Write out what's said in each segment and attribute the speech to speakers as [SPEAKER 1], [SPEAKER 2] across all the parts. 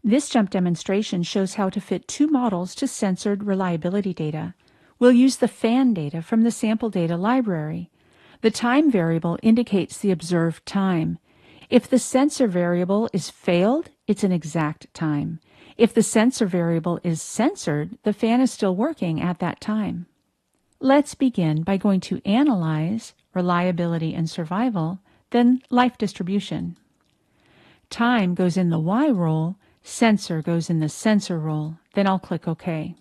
[SPEAKER 1] This jump demonstration shows how to fit two models to censored reliability data. We'll use the fan data from the sample data library. The time variable indicates the observed time. If the censor variable is failed, it's an exact time. If the censor variable is censored, the fan is still working at that time. Let's begin by going to Analyze, Reliability and Survival, then Life Distribution. Time goes in the Y role, Censor goes in the Censor role, then I'll click OK.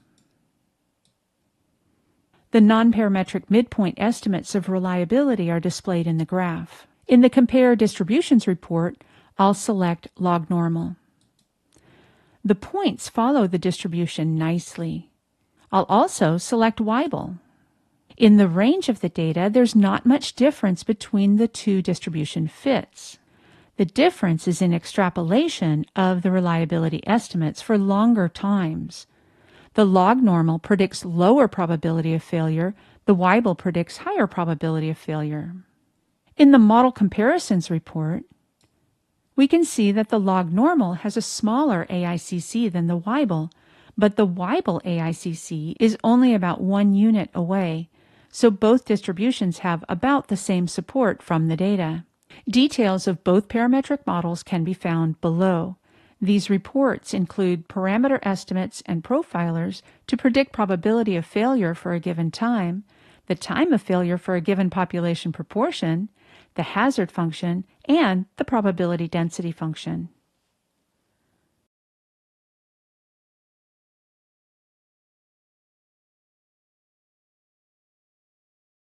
[SPEAKER 1] The nonparametric midpoint estimates of reliability are displayed in the graph. In the Compare Distributions report, I'll select Lognormal. The points follow the distribution nicely. I'll also select Weibull. In the range of the data, there's not much difference between the two distribution fits. The difference is in extrapolation of the reliability estimates for longer times. The Lognormal predicts lower probability of failure, the Weibull predicts higher probability of failure. In the Model Comparisons report, we can see that the Lognormal has a smaller AICc than the Weibull, but the Weibull AICc is only about 1 unit away, so both distributions have about the same support from the data. Details of both parametric models can be found below. These reports include parameter estimates and profilers to predict probability of failure for a given time, the time of failure for a given population proportion, the hazard function, and the probability density function.